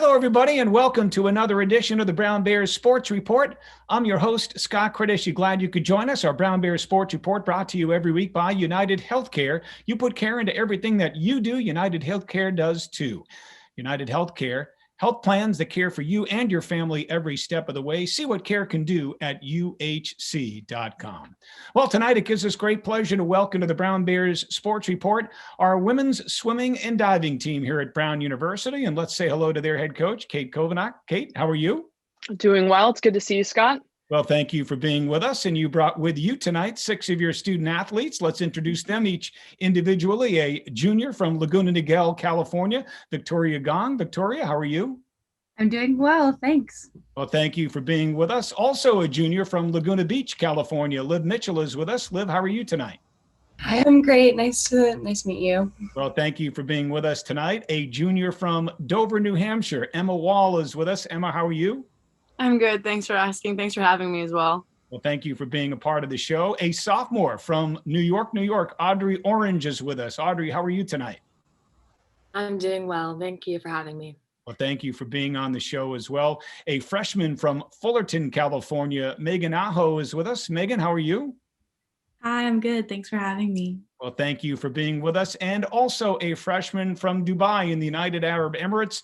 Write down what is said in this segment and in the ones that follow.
Hello, everybody, and welcome to another edition of the Brown Bears Sports Report. I'm your host, Scott Credish. Glad you could join us. Our Brown Bears Sports Report brought to you every week by United Healthcare. You put care into everything that you do. United Healthcare does too. United Healthcare, health plans that care for you and your family every step of the way. See what care can do at uhc.com. Well, tonight it gives us great pleasure to welcome to the Brown Bears Sports Report our women's swimming and diving team here at Brown University. And let's say hello to their head coach, Kate Kovanak. Kate, how are you? Doing well. It's good to see you, Scott. Well, thank you for being with us. And you brought with you tonight 6 of your student athletes. Let's introduce them each individually. A junior from Laguna Niguel, California, Victoria Gong. Victoria, how are you? I'm doing well, thanks. Well, thank you for being with us. Also a junior from Laguna Beach, California, Liv Mitchell is with us. Liv, how are you tonight? Hi, I'm great. Nice to meet you. Well, thank you for being with us tonight. A junior from Dover, New Hampshire, Emma Wall is with us. Emma, how are you? I'm good. Thanks for asking. Thanks for having me as well. Well, thank you for being a part of the show. A sophomore from New York, Audrey Orange is with us. Audrey, how are you tonight? I'm doing well. Thank you for having me. Well, thank you for being on the show as well. A freshman from Fullerton, California, Megan Aho is with us. Megan, how are you? Hi, I'm good. Thanks for having me. Well, thank you for being with us. And also a freshman from Dubai in the United Arab Emirates,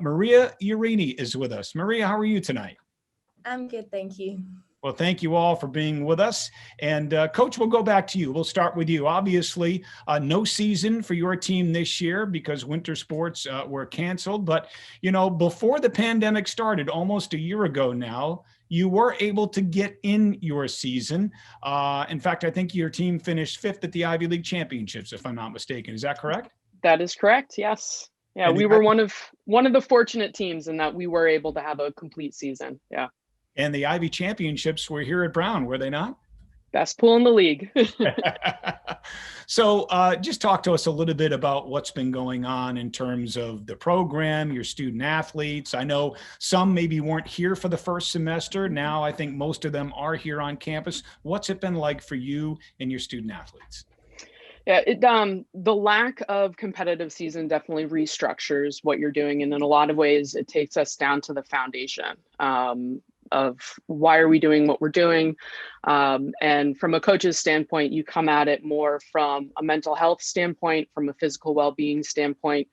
Maria Urini is with us. Maria, how are you tonight? I'm good, thank you. Well, thank you all for being with us. And Coach, we'll go back to you. We'll start with you. Obviously, no season for your team this year because winter sports were canceled. But, you know, before the pandemic started, almost a year ago now, you were able to get in your season. In fact, I think your team finished 5th at the Ivy League Championships, if I'm not mistaken. Is that correct? That is correct. Yes. Yeah, we were one of the fortunate teams in that we were able to have a complete season. Yeah. And the Ivy Championships were here at Brown, were they not? Best pool in the league. So just talk to us a little bit about what's been going on in terms of the program, your student athletes. I know some maybe weren't here for the first semester. Now I think most of them are here on campus. What's it been like for you and your student athletes? Yeah, the lack of competitive season definitely restructures what you're doing. And in a lot of ways, it takes us down to the foundation of why are we doing what we're doing. And from a coach's standpoint, you come at it more from a mental health standpoint, from a physical well-being standpoint,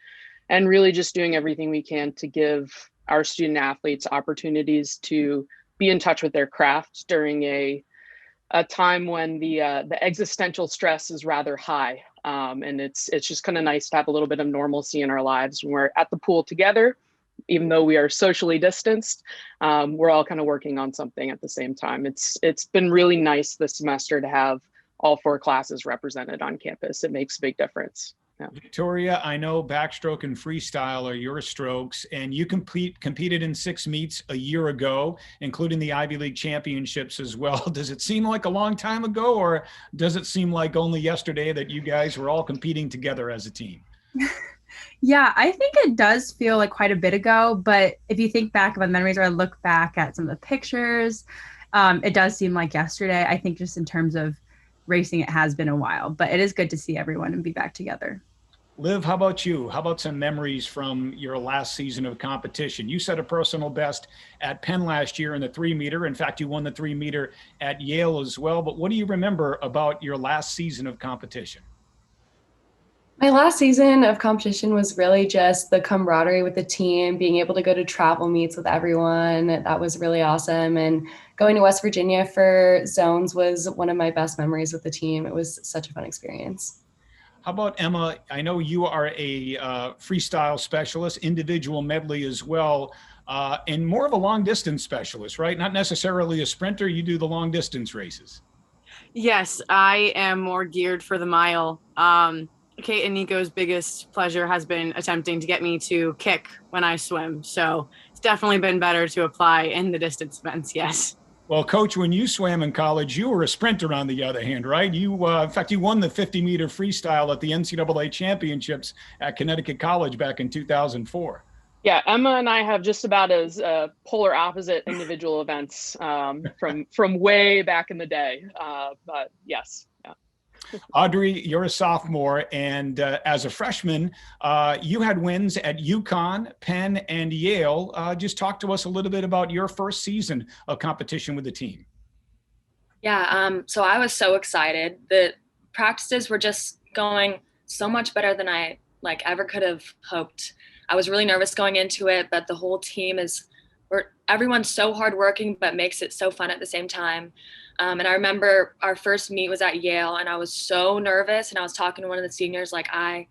and really just doing everything we can to give our student athletes opportunities to be in touch with their craft during a time when the existential stress is rather high. And it's just kind of nice to have a little bit of normalcy in our lives when we're at the pool together. Even though we are socially distanced, we're all kind of working on something at the same time. It's been really nice this semester to have all 4 classes represented on campus. It makes a big difference. Yeah. Victoria, I know backstroke and freestyle are your strokes, and you competed in 6 meets a year ago, including the Ivy League Championships as well. Does it seem like a long time ago, or does it seem like only yesterday that you guys were all competing together as a team? Yeah, I think it does feel like quite a bit ago, but if you think back about memories or I look back at some of the pictures, it does seem like yesterday. I think just in terms of racing, it has been a while, but it is good to see everyone and be back together. Liv, how about you? How about some memories from your last season of competition? You set a personal best at Penn last year in the 3-meter. In fact, you won the 3-meter at Yale as well. But what do you remember about your last season of competition? My last season of competition was really just the camaraderie with the team, being able to go to travel meets with everyone. That was really awesome. And going to West Virginia for zones was one of my best memories with the team. It was such a fun experience. How about Emma? I know you are a freestyle specialist, individual medley as well, and more of a long distance specialist, right? Not necessarily a sprinter. You do the long distance races. Yes, I am more geared for the mile. Kate and Nico's biggest pleasure has been attempting to get me to kick when I swim. So it's definitely been better to apply in the distance events, yes. Well, Coach, when you swam in college, you were a sprinter on the other hand, right? You, in fact, you won the 50-meter freestyle at the NCAA championships at Connecticut College back in 2004. Yeah, Emma and I have just about as polar opposite individual events from way back in the day. But yes. Yeah. Audrey, you're a sophomore, and as a freshman, you had wins at UConn, Penn, and Yale. Just talk to us a little bit about your first season of competition with the team. Yeah, so I was so excited. The practices were just going so much better than I ever could have hoped. I was really nervous going into it, but the whole team everyone's so hardworking, but makes it so fun at the same time. And I remember our first meet was at Yale, and I was so nervous. And I was talking to one of the seniors, I'm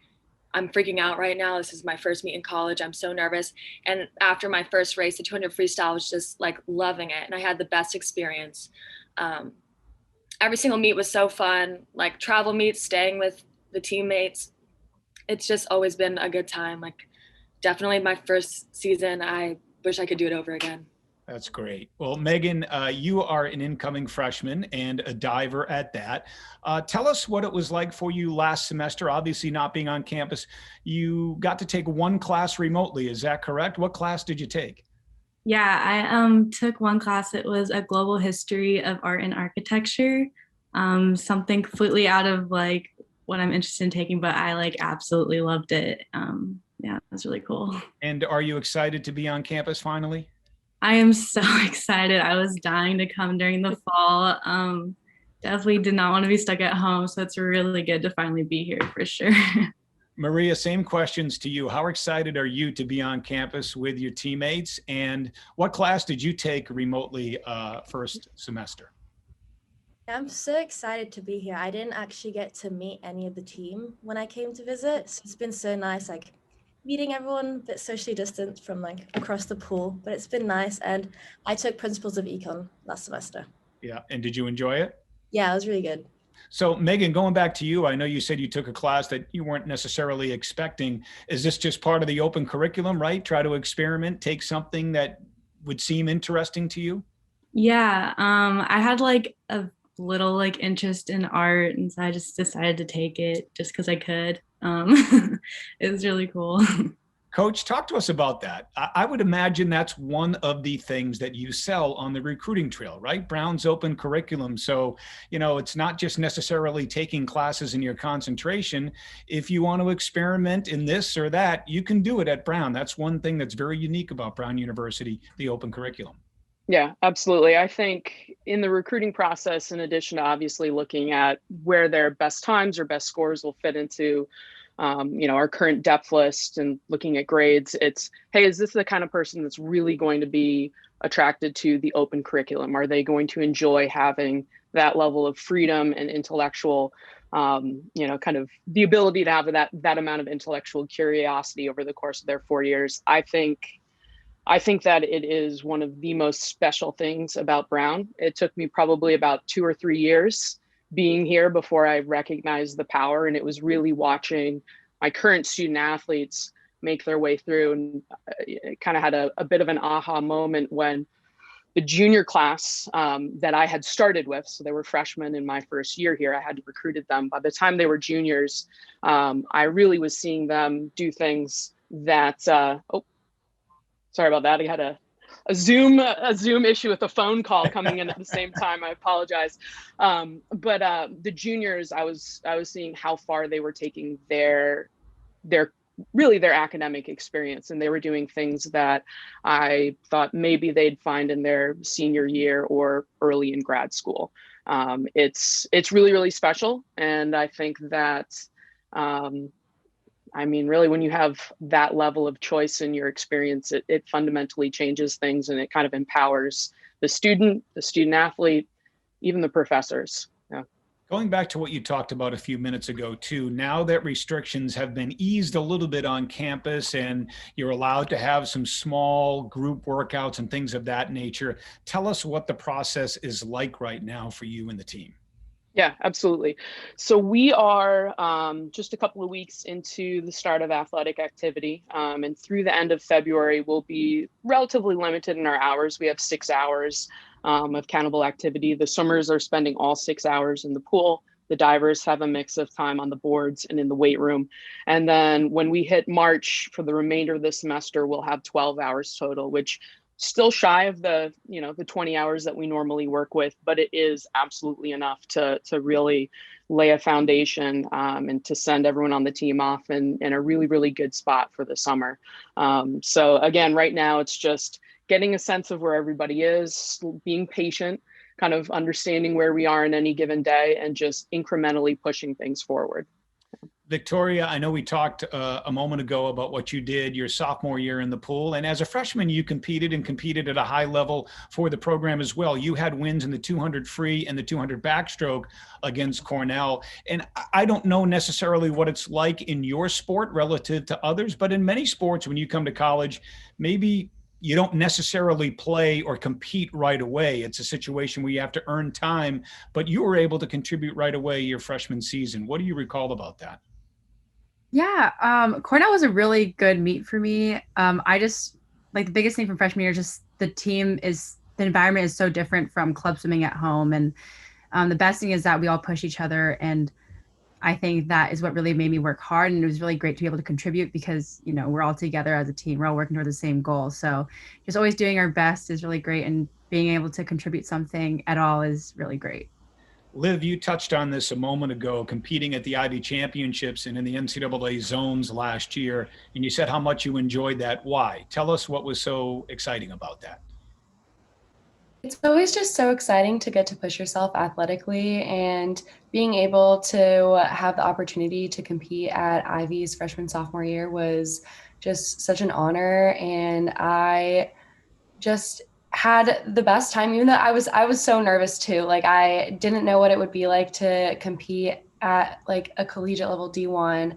freaking out right now. This is my first meet in college. I'm so nervous. And after my first race, the 200 freestyle, I was just loving it, and I had the best experience. Every single meet was so fun, travel meets, staying with the teammates. It's just always been a good time. Definitely my first season. I wish I could do it over again. That's great. Well, Megan, you are an incoming freshman and a diver at that. Tell us what it was like for you last semester. Obviously not being on campus, you got to take one class remotely. Is that correct? What class did you take? Yeah, I took one class. It was a global history of art and architecture, something completely out of what I'm interested in taking, but I absolutely loved it. Yeah, it was really cool. And are you excited to be on campus finally? I am so excited. I was dying to come during the fall. Definitely did not want to be stuck at home, so it's really good to finally be here for sure. Maria, same questions to you. How excited are you to be on campus with your teammates? And what class did you take remotely first semester? I'm so excited to be here. I didn't actually get to meet any of the team when I came to visit. So it's been so nice, meeting everyone, but socially distanced from across the pool. But it's been nice. And I took Principles of Econ last semester. Yeah. And did you enjoy it? Yeah, it was really good. So Megan, going back to you, I know you said you took a class that you weren't necessarily expecting. Is this just part of the open curriculum, right? Try to experiment, take something that would seem interesting to you? Yeah, I had a little interest in art, and so I just decided to take it just because I could. It was really cool. Coach, talk to us about that. I would imagine that's one of the things that you sell on the recruiting trail, right? Brown's open curriculum. So, it's not just necessarily taking classes in your concentration. If you want to experiment in this or that, you can do it at Brown. That's one thing that's very unique about Brown University, the open curriculum. Yeah, absolutely. I think in the recruiting process, in addition to obviously looking at where their best times or best scores will fit into our current depth list and looking at grades, it's, hey, is this the kind of person that's really going to be attracted to the open curriculum? Are they going to enjoy having that level of freedom and intellectual, kind of the ability to have that amount of intellectual curiosity over the course of their 4 years? I think that it is one of the most special things about Brown. It took me probably about 2 or 3 years being here before I recognized the power. And it was really watching my current student athletes make their way through, and kind of had a bit of an aha moment when the junior class that I had started with, so they were freshmen in my first year here, I had recruited them. By the time they were juniors, I really was seeing them do things that, sorry about that. I had a Zoom issue with a phone call coming in at the same time. I apologize. But the juniors, I was seeing how far they were taking their academic experience, and they were doing things that I thought maybe they'd find in their senior year or early in grad school. It's really, really special. And I think that, really, when you have that level of choice in your experience, it fundamentally changes things, and it kind of empowers the student athlete, even the professors. Yeah. Going back to what you talked about a few minutes ago too, now that restrictions have been eased a little bit on campus and you're allowed to have some small group workouts and things of that nature, tell us what the process is like right now for you and the team. Yeah, absolutely. So we are just a couple of weeks into the start of athletic activity, and through the end of February, we'll be relatively limited in our hours. We have 6 hours of countable activity. The swimmers are spending all 6 hours in the pool. The divers have a mix of time on the boards and in the weight room. And then when we hit March for the remainder of the semester, we'll have 12 hours total, which still shy of the 20 hours that we normally work with, but it is absolutely enough to really lay a foundation and to send everyone on the team off in a really, really good spot for the summer. So again, right now it's just getting a sense of where everybody is, being patient, kind of understanding where we are in any given day, and just incrementally pushing things forward. Victoria, I know we talked a moment ago about what you did your sophomore year in the pool. And as a freshman, you competed at a high level for the program as well. You had wins in the 200 free and the 200 backstroke against Cornell. And I don't know necessarily what it's like in your sport relative to others, but in many sports, when you come to college, maybe you don't necessarily play or compete right away. It's a situation where you have to earn time, but you were able to contribute right away your freshman season. What do you recall about that? Yeah, Cornell was a really good meet for me. I just like the biggest thing from freshman year is just the environment is so different from club swimming at home. And the best thing is that we all push each other. And I think that is what really made me work hard. And it was really great to be able to contribute because, we're all together as a team. We're all working toward the same goal. So just always doing our best is really great. And being able to contribute something at all is really great. Liv, you touched on this a moment ago, competing at the Ivy Championships and in the NCAA zones last year, and you said how much you enjoyed that. Why? Tell us what was so exciting about that. It's always just so exciting to get to push yourself athletically, and being able to have the opportunity to compete at Ivy's freshman sophomore year was just such an honor. And I just had the best time, even though I was so nervous too. Like, I didn't know what it would be like to compete at like a collegiate level D1.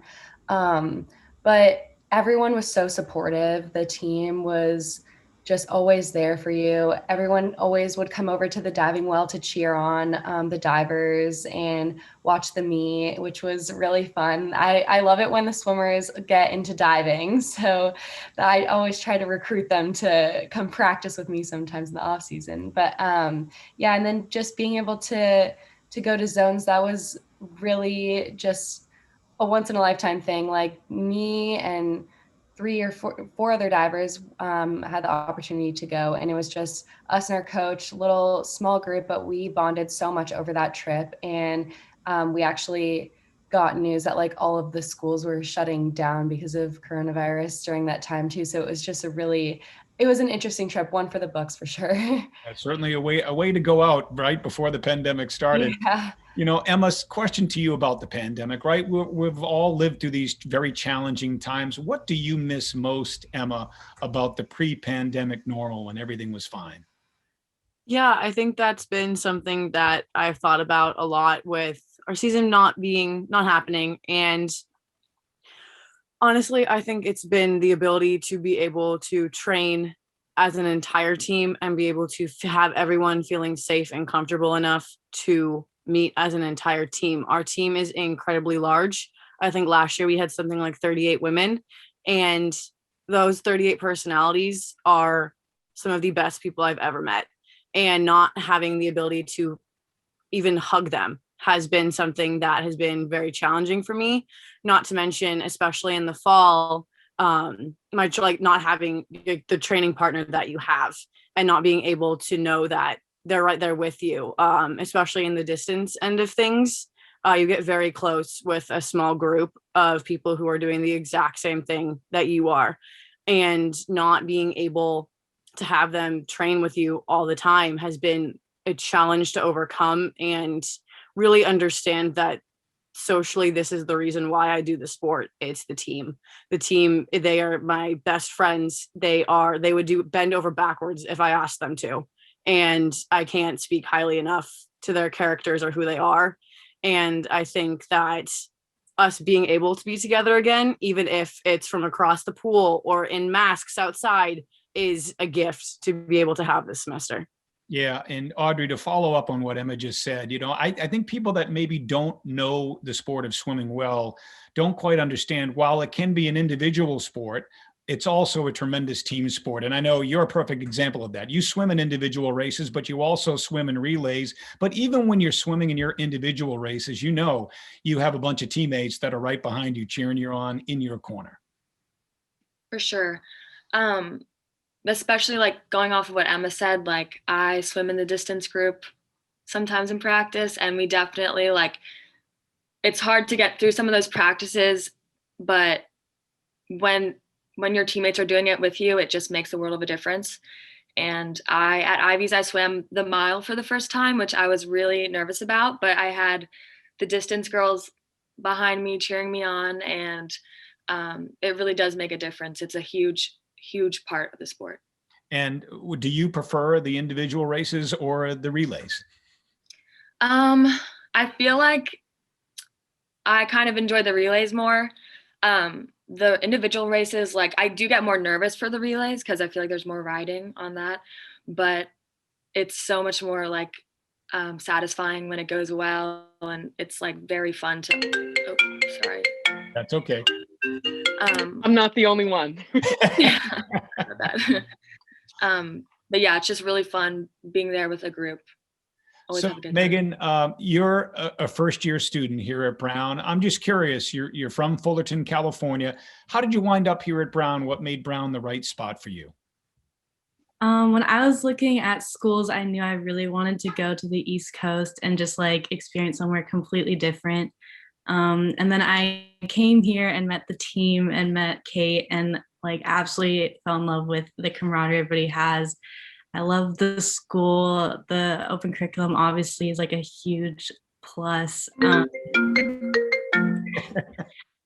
But everyone was so supportive. The team was just always there for you. Everyone always would come over to the diving well to cheer on the divers and watch the meet, which was really fun. I love it when the swimmers get into diving. So I always try to recruit them to come practice with me sometimes in the off season. But yeah, and then just being able to go to zones, that was really just a once in a lifetime thing. Like, me and four other divers had the opportunity to go, and it was just us and our coach, little small group, but we bonded so much over that trip. And we actually got news that like all of the schools were shutting down because of coronavirus during that time too. So it was just it was an interesting trip, one for the books for sure. That's certainly a way to go out right before the pandemic started. Yeah. Emma's question to you about the pandemic, right? We've all lived through these very challenging times. What do you miss most, Emma, about the pre-pandemic normal when everything was fine? Yeah, I think that's been something that I've thought about a lot with our season not happening. And honestly, I think it's been the ability to be able to train as an entire team and be able to have everyone feeling safe and comfortable enough to meet as an entire team. Our team is incredibly large. I think last year we had something like 38 women, and those 38 personalities are some of the best people I've ever met. And not having the ability to even hug them has been something that has been very challenging for me. Not to mention, especially in the fall, not having the training partner that you have and not being able to know that they're right there with you, especially in the distance end of things. You get very close with a small group of people who are doing the exact same thing that you are, and not being able to have them train with you all the time has been a challenge to overcome, and really understand that socially this is the reason why I do the sport. It's the team. They are my best friends. They would bend over backwards if I asked them to, and I can't speak highly enough to their characters or who they are. And I think that us being able to be together again, even if it's from across the pool or in masks outside, is a gift to be able to have this semester. Yeah. And Audrey, to follow up on what Emma just said, I think people that maybe don't know the sport of swimming well don't quite understand, while it can be an individual sport, it's also a tremendous team sport. And I know you're a perfect example of that. You swim in individual races, but you also swim in relays. But even when you're swimming in your individual races, you have a bunch of teammates that are right behind you, cheering you on in your corner. For sure. Especially like going off of what Emma said, like I swim in the distance group sometimes in practice, and we definitely like it's hard to get through some of those practices, but when your teammates are doing it with you, it just makes a world of a difference. And at Ivy's, I swam the mile for the first time, which I was really nervous about, but I had the distance girls behind me cheering me on, and it really does make a difference. It's a huge, huge part of the sport. And do you prefer the individual races or the relays? I feel like I kind of enjoy the relays more. The individual races, like I do get more nervous for the relays because I feel like there's more riding on that, but it's so much more like satisfying when it goes well, and it's like very fun to. Oh, sorry. That's okay. I'm not the only one. Yeah, but yeah, it's just really fun being there with a group. Always So have a good time. Megan, you're a first-year student here at Brown. I'm just curious. You're from Fullerton, California. How did you wind up here at Brown? What made Brown the right spot for you? When I was looking at schools, I knew I really wanted to go to the East Coast and just like experience somewhere completely different. And then I came here and met the team and met Kate and like absolutely fell in love with the camaraderie everybody has. I love the school. The open curriculum obviously is like a huge plus. Yeah,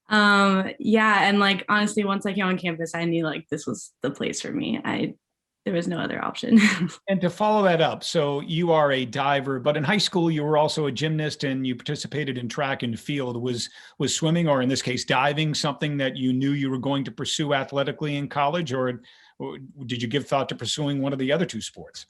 and like honestly, once I came on campus, I knew like this was the place for me. There was no other option. And to follow that up, so you are a diver, but in high school you were also a gymnast and you participated in track and field. Was swimming, or in this case diving, something that you knew you were going to pursue athletically in college, or did you give thought to pursuing one of the other two sports?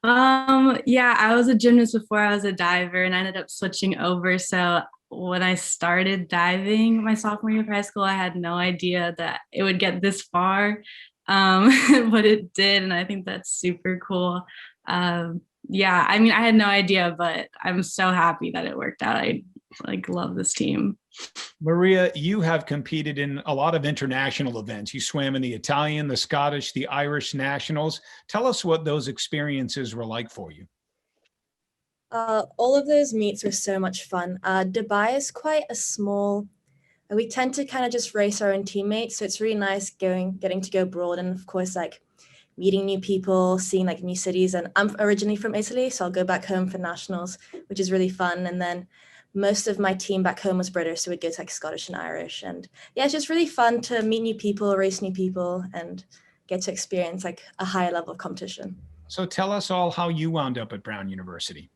Yeah, I was a gymnast before I was a diver, and I ended up switching over. So when I started diving my sophomore year of high school, I had no idea that it would get this far. But it did, and I think that's super cool. Yeah, I mean, I had no idea, but I'm so happy that it worked out. I like love this team. Maria, you have competed in a lot of international events. You swam in the Italian, the Scottish, the Irish nationals. Tell us what those experiences were like for you. All of those meets were so much fun. Dubai is quite a small. We tend to kind of just race our own teammates, so it's really nice getting to go abroad, and of course, like meeting new people, seeing like new cities. And I'm originally from Italy, so I'll go back home for nationals, which is really fun. And then most of my team back home was British, so we'd go to like Scottish and Irish. And yeah, it's just really fun to meet new people, race new people, and get to experience like a higher level of competition. So tell us all how you wound up at Brown University.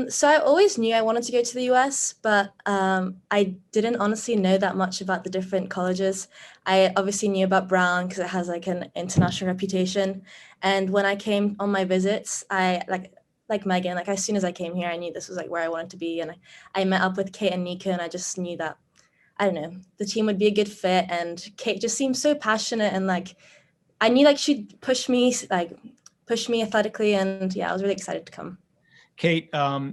So I always knew I wanted to go to the US, but I didn't honestly know that much about the different colleges. I obviously knew about Brown because it has like an international reputation. And when I came on my visits, I like Megan, like as soon as I came here, I knew this was like where I wanted to be. And I met up with Kate and Nico, and I just knew that, I don't know, the team would be a good fit. And Kate just seemed so passionate, and like I knew like she'd push me athletically. And yeah, I was really excited to come. Kate,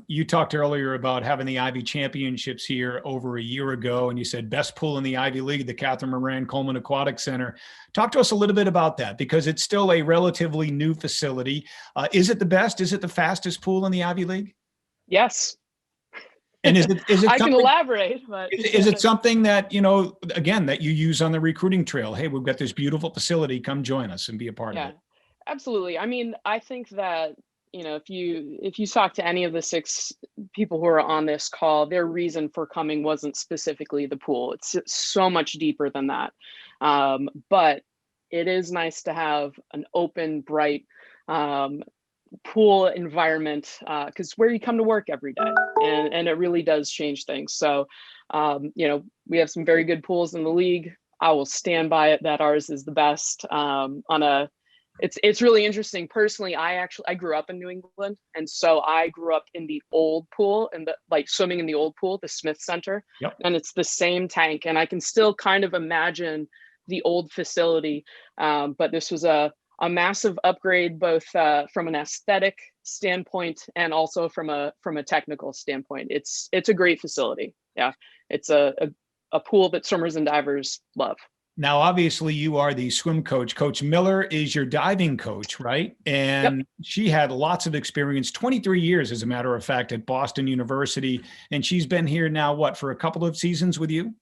you talked earlier about having the Ivy Championships here over a year ago, and you said best pool in the Ivy League, the Catherine Moran Coleman Aquatic Center. Talk to us a little bit about that, because it's still a relatively new facility. Is it the best? Is it the fastest pool in the Ivy League? Yes. And is it I can elaborate, but is it something that, you know, again, that you use on the recruiting trail? Hey, we've got this beautiful facility. Come join us and be a part of it. Absolutely. I mean, I think that, you know, if you talk to any of the 6 people who are on this call, their reason for coming wasn't specifically the pool. It's so much deeper than that. But it is nice to have an open, bright pool environment, because where you come to work every day, and it really does change things. So, you know, we have some very good pools in the league. I will stand by it that ours is the best. It's really interesting. Personally, I grew up in New England, and so I grew up in the old pool, and swimming in the old pool, the Smith Center. Yep. And it's the same tank, and I can still kind of imagine the old facility. But this was a massive upgrade, both from an aesthetic standpoint and also from a technical standpoint. It's a great facility. Yeah, it's a pool that swimmers and divers love. Now, obviously, you are the swim coach. Coach Miller is your diving coach, right? And she had lots of experience, 23 years, as a matter of fact, at Boston University. And she's been here now, what, for a couple of seasons with you?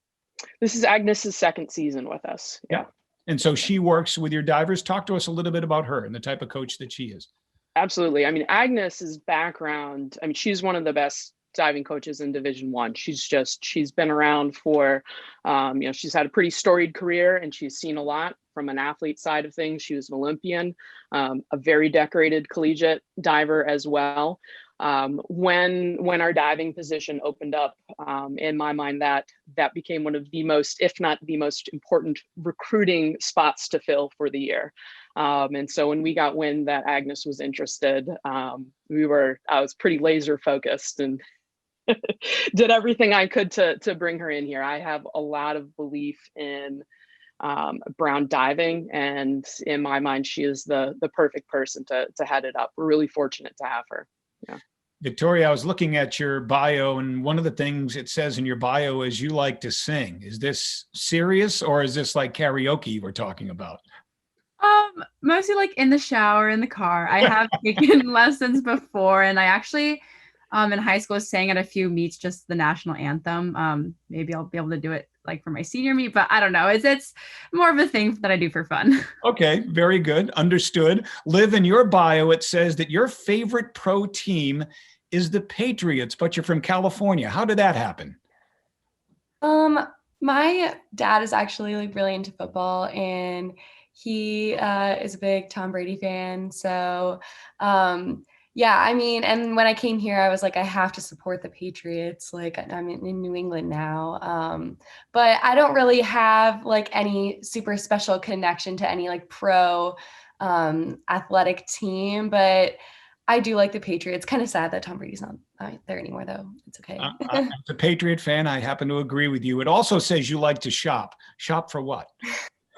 This is Agnes's second season with us. Yeah. And so she works with your divers. Talk to us a little bit about her and the type of coach that she is. Absolutely. I mean, Agnes's background, I mean, she's one of the best diving coaches in Division One. She's been around for, she's had a pretty storied career, and she's seen a lot from an athlete side of things. She was an Olympian, a very decorated collegiate diver as well. When our diving position opened up, in my mind, that became one of the most, if not the most important recruiting spots to fill for the year. And so when we got wind that Agnes was interested, I was pretty laser focused and did everything I could to bring her in here. I have a lot of belief in brown diving, and in my mind, she is the perfect person to head it up. We're really fortunate to have her. Yeah. Victoria, I was looking at your bio, and one of the things it says in your bio is you like to sing. Is this serious, or is this like karaoke we're talking about? Mostly like in the shower, in the car. I have taken lessons before, and I actually in high school sang at a few meets, just the national anthem. Maybe I'll be able to do it like for my senior meet, but I don't know. It's more of a thing that I do for fun. Okay, very good. Understood. Liv, in your bio, it says that your favorite pro team is the Patriots, but you're from California. How did that happen? My dad is actually like really into football, and he is a big Tom Brady fan. So yeah, I mean, and when I came here, I was like, I have to support the Patriots. Like, I'm in New England now. But I don't really have like any super special connection to any like pro athletic team, but I do like the Patriots. Kind of sad that Tom Brady's not there anymore, though. It's okay. As a Patriot fan, I happen to agree with you. It also says you like to shop. Shop for what?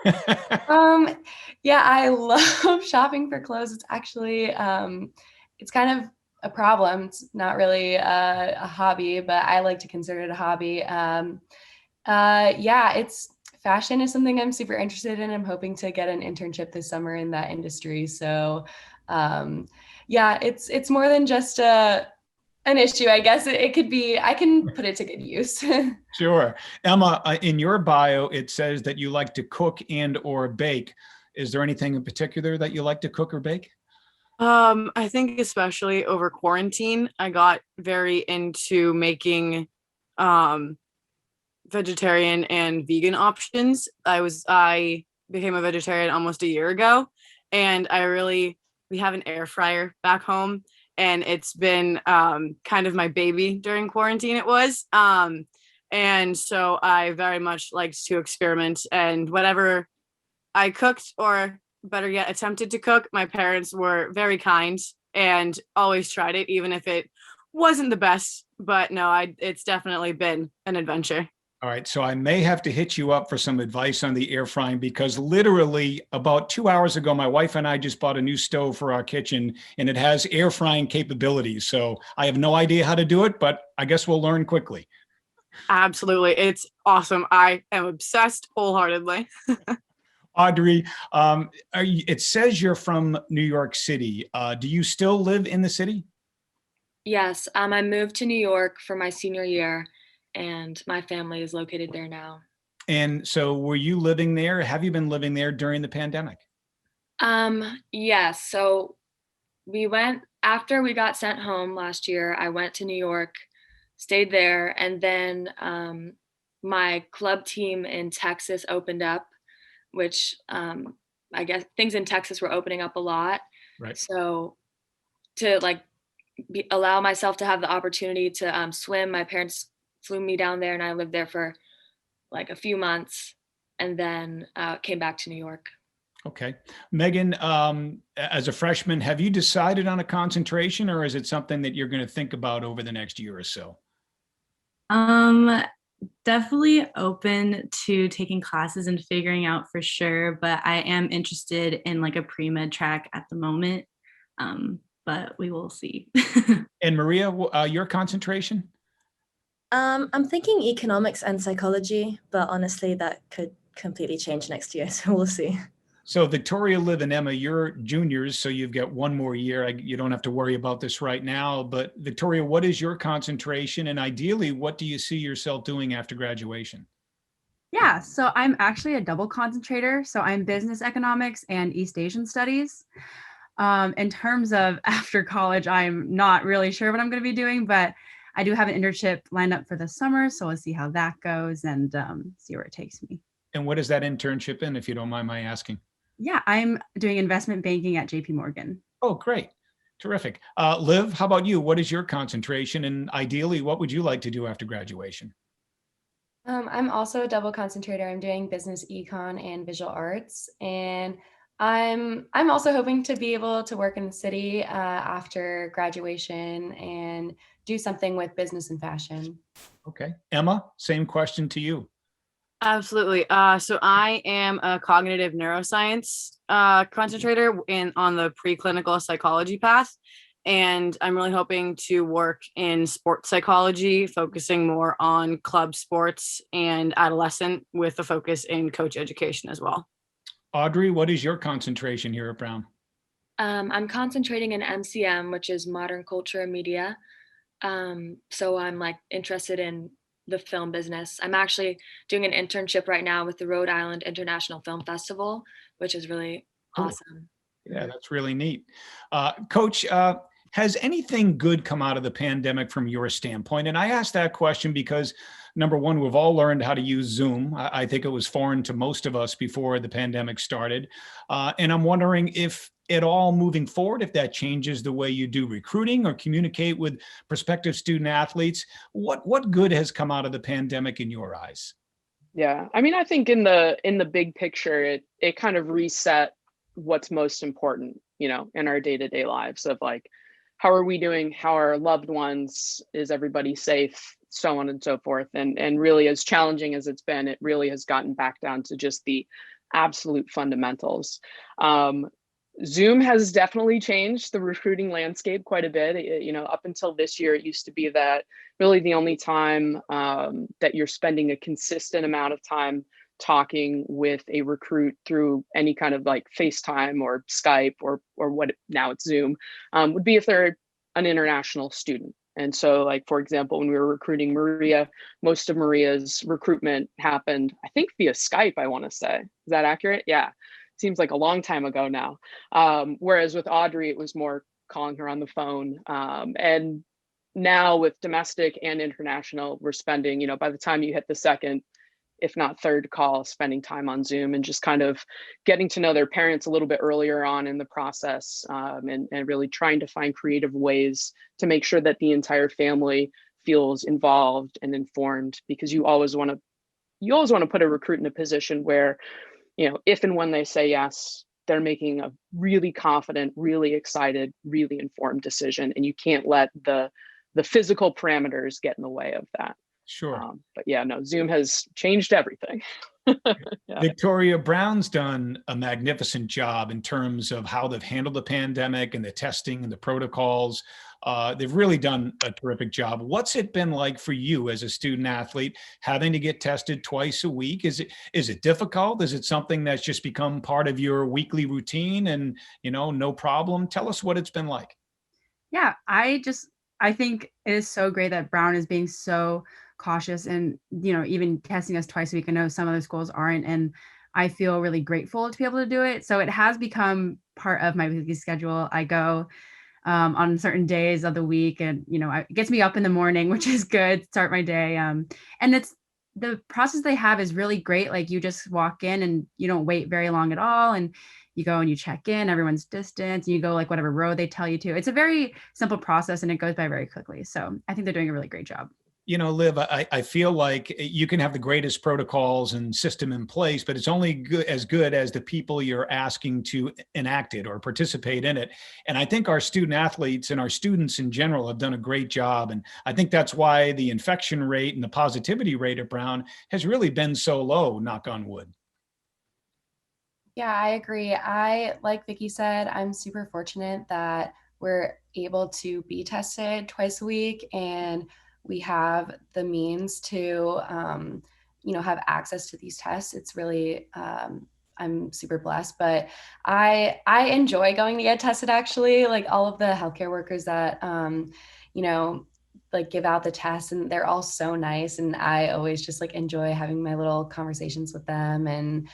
Yeah, I love shopping for clothes. It's actually it's kind of a problem. It's not really a hobby, but I like to consider it a hobby. Yeah, fashion is something I'm super interested in. I'm hoping to get an internship this summer in that industry. So yeah, it's more than just an issue, I guess. It could be, I can put it to good use. Sure. Emma, in your bio, it says that you like to cook and or bake. Is there anything in particular that you like to cook or bake? I think especially over quarantine, I got very into making vegetarian and vegan options. I became a vegetarian almost a year ago, and we have an air fryer back home, and it's been kind of my baby during quarantine. It was. And so I very much liked to experiment, and whatever I cooked, or better yet, attempted to cook, my parents were very kind and always tried it, even if it wasn't the best. But no, it's definitely been an adventure. All right. So I may have to hit you up for some advice on the air frying, because literally about 2 hours ago, my wife and I just bought a new stove for our kitchen, and it has air frying capabilities. So I have no idea how to do it, but I guess we'll learn quickly. Absolutely. It's awesome. I am obsessed wholeheartedly. Audrey, it says you're from New York City. Do you still live in the city? Yes, I moved to New York for my senior year, and my family is located there now. And so were you living there? Have you been living there during the pandemic? Yes. So after we got sent home last year, I went to New York, stayed there, and then my club team in Texas opened up, which I guess things in Texas were opening up a lot. Right. So to allow myself to have the opportunity to swim, my parents flew me down there, and I lived there for like a few months, and then came back to New York. Okay. Megan, as a freshman, have you decided on a concentration, or is it something that you're going to think about over the next year or so? Definitely open to taking classes and figuring out for sure, but I am interested in like a pre-med track at the moment, but we will see. And Maria, your concentration? I'm thinking economics and psychology, but honestly, that could completely change next year. So we'll see. So Victoria, Liv, and Emma, you're juniors, so you've got one more year. You don't have to worry about this right now. But Victoria, what is your concentration? And ideally, what do you see yourself doing after graduation? Yeah, so I'm actually a double concentrator. So I'm business economics and East Asian studies. In terms of after college, I'm not really sure what I'm going to be doing, but I do have an internship lined up for the summer. So we'll see how that goes and see where it takes me. And what is that internship in, if you don't mind my asking? Yeah, I'm doing investment banking at JP Morgan. Oh, great. Terrific. Liv, how about you? What is your concentration? And ideally, what would you like to do after graduation? I'm also a double concentrator. I'm doing business econ and visual arts, and I'm also hoping to be able to work in the city after graduation and do something with business and fashion. Okay. Emma, same question to you. Absolutely. So I am a cognitive neuroscience concentrator on the preclinical psychology path. And I'm really hoping to work in sports psychology, focusing more on club sports and adolescent with a focus in coach education as well. Audrey, what is your concentration here at Brown? I'm concentrating in MCM, which is modern culture and media. So I'm like interested in the film business. I'm actually doing an internship right now with the Rhode Island International Film Festival, which is really awesome. Yeah, that's really neat. Coach, has anything good come out of the pandemic from your standpoint? And I asked that question because, number one, we've all learned how to use Zoom. I think it was foreign to most of us before the pandemic started. And I'm wondering if at all moving forward, if that changes the way you do recruiting or communicate with prospective student athletes. What good has come out of the pandemic in your eyes? Yeah, I mean, I think in the big picture, it kind of reset what's most important, in our day-to-day lives of like, how are we doing? How are our loved ones? Is everybody safe? So on and so forth. And really, as challenging as it's been, it really has gotten back down to just the absolute fundamentals. Zoom has definitely changed the recruiting landscape quite a bit. Up until this year, it used to be that really the only time that you're spending a consistent amount of time talking with a recruit through any kind of like FaceTime or Skype or what now it's Zoom would be if they're an international student. And so, like, for example, when we were recruiting Maria, most of Maria's recruitment happened, I think, via Skype, I want to say. Is that accurate? Yeah. Seems like a long time ago now. Whereas with Audrey, it was more calling her on the phone. And now with domestic and international, we're spending, by the time you hit the second, if not third call, spending time on Zoom and just kind of getting to know their parents a little bit earlier on in the process, and really trying to find creative ways to make sure that the entire family feels involved and informed, because you always want to put a recruit in a position where, if and when they say yes, they're making a really confident, really excited, really informed decision, and you can't let the physical parameters get in the way of that. Sure. But yeah, no, Zoom has changed everything. Yeah. Victoria, Brown's done a magnificent job in terms of how they've handled the pandemic and the testing and the protocols. They've really done a terrific job. What's it been like for you as a student athlete, having to get tested twice a week? Is it difficult? Is it something that's just become part of your weekly routine and, no problem? Tell us what it's been like. Yeah, I think it is so great that Brown is being so cautious and, even testing us twice a week. I know some other schools aren't, and I feel really grateful to be able to do it. So it has become part of my weekly schedule. I go on certain days of the week, and, it gets me up in the morning, which is good, start my day. And it's the process they have is really great. Like, you just walk in and you don't wait very long at all. And you go and you check in, everyone's distance, and you go like whatever row they tell you to. It's a very simple process and it goes by very quickly. So I think they're doing a really great job. Liv, I feel like you can have the greatest protocols and system in place, but it's only good as the people you're asking to enact it or participate in it. And I think our student athletes and our students in general have done a great job. And I think that's why the infection rate and the positivity rate at Brown has really been so low, knock on wood. Yeah, I agree. Like Vicky said, I'm super fortunate that we're able to be tested twice a week, and we have the means to have access to these tests. It's really, I'm super blessed, but I enjoy going to get tested actually. Like all of the healthcare workers that, like give out the tests, and they're all so nice. And I always just like enjoy having my little conversations with them, and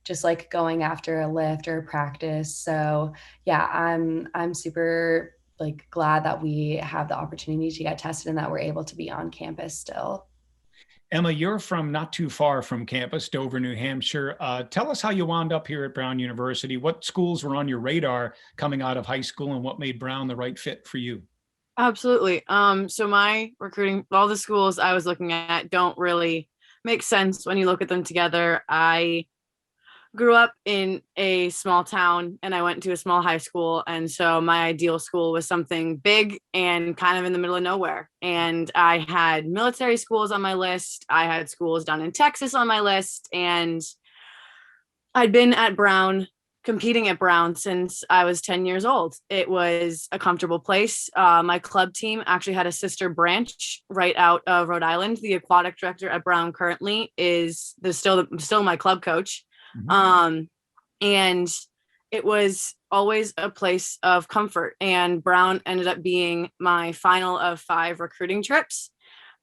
just like going after a lift or a practice. So yeah, I'm super like glad that we have the opportunity to get tested and that we're able to be on campus still. Emma, you're from not too far from campus, Dover, New Hampshire. Tell us how you wound up here at Brown University. What schools were on your radar coming out of high school, and what made Brown the right fit for you? Absolutely. So my recruiting, all the schools I was looking at don't really make sense when you look at them together. I grew up in a small town and I went to a small high school. And so my ideal school was something big and kind of in the middle of nowhere. And I had military schools on my list. I had schools down in Texas on my list. And I'd been at Brown, competing at Brown since I was 10 years old. It was a comfortable place. My club team actually had a sister branch right out of Rhode Island. The aquatic director at Brown currently is still my club coach. Mm-hmm. And it was always a place of comfort. And Brown ended up being my final of 5 recruiting trips.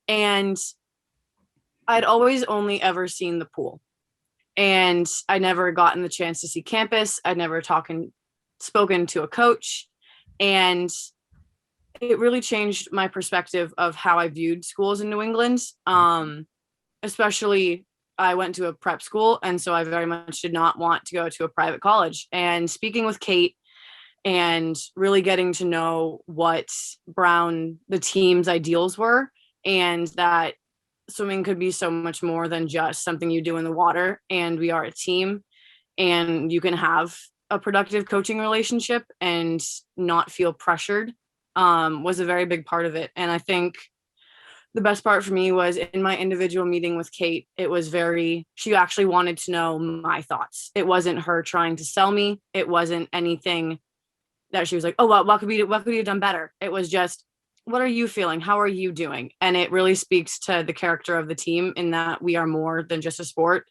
And I'd always only ever seen the pool. And I never gotten the chance to see campus. I'd never spoken to a coach. And it really changed my perspective of how I viewed schools in New England. Especially, I went to a prep school, and so I very much did not want to go to a private college. And speaking with Kate and really getting to know what Brown, the team's ideals were, and that swimming could be so much more than just something you do in the water, and we are a team, and you can have a productive coaching relationship and not feel pressured, was a very big part of it. And I think the best part for me was in my individual meeting with Kate, she actually wanted to know my thoughts. It wasn't her trying to sell me. It wasn't anything that she was like, oh, well, what could we have done better? It was just, what are you feeling? How are you doing? And it really speaks to the character of the team in that we are more than just a sport.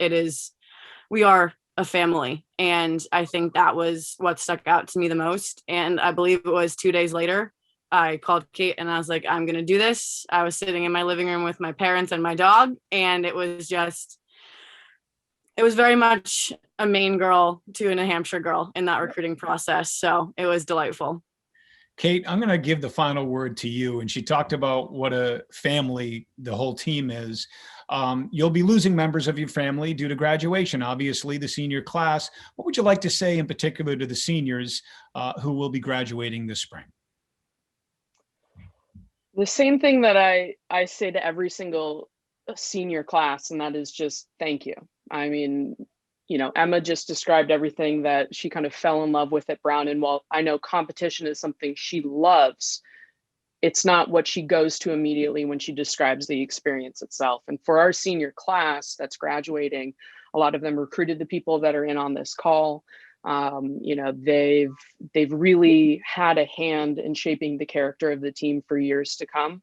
We are a family. And I think that was what stuck out to me the most. And I believe it was 2 days later, I called Kate and I was like, I'm going to do this. I was sitting in my living room with my parents and my dog. And it was very much a Maine girl to a New Hampshire girl in that recruiting process. So it was delightful. Kate, I'm going to give the final word to you. And she talked about what a family the whole team is. You'll be losing members of your family due to graduation, obviously, the senior class. What would you like to say in particular to the seniors who will be graduating this spring? The same thing that I say to every single senior class, and that is just thank you. I mean, Emma just described everything that she kind of fell in love with at Brown. And while I know competition is something she loves, it's not what she goes to immediately when she describes the experience itself. And for our senior class that's graduating, a lot of them recruited the people that are in on this call. They've really had a hand in shaping the character of the team for years to come.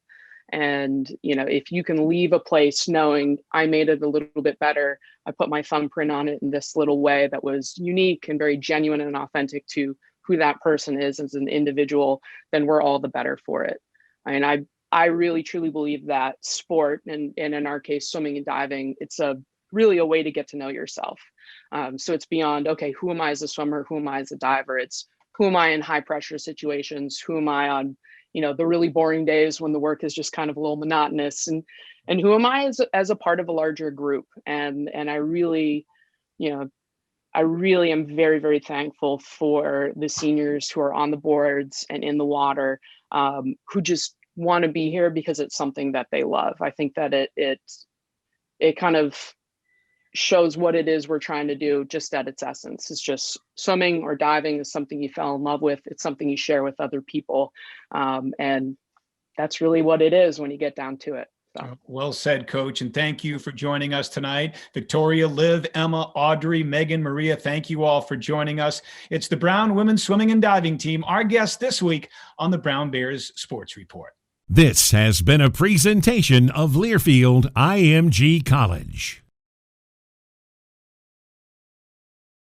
And, if you can leave a place knowing I made it a little bit better, I put my thumbprint on it in this little way that was unique and very genuine and authentic to who that person is as an individual, then we're all the better for it. And I really truly believe that sport, and in our case, swimming and diving, it's really a way to get to know yourself. So it's beyond, okay, who am I as a swimmer? Who am I as a diver? It's who am I in high pressure situations? Who am I on, the really boring days when the work is just kind of a little monotonous, and who am I as a part of a larger group? And I really, I really am very, very thankful for the seniors who are on the boards and in the water, who just want to be here because it's something that they love. I think that it kind of shows what it is we're trying to do just at its essence. It's just swimming or diving is something you fell in love with. It's something you share with other people. And that's really what it is when you get down to it. So. Well said, Coach. And thank you for joining us tonight. Victoria, Liv, Emma, Audrey, Megan, Maria, thank you all for joining us. It's the Brown Women's Swimming and Diving Team, our guest this week on the Brown Bears Sports Report. This has been a presentation of Learfield IMG College.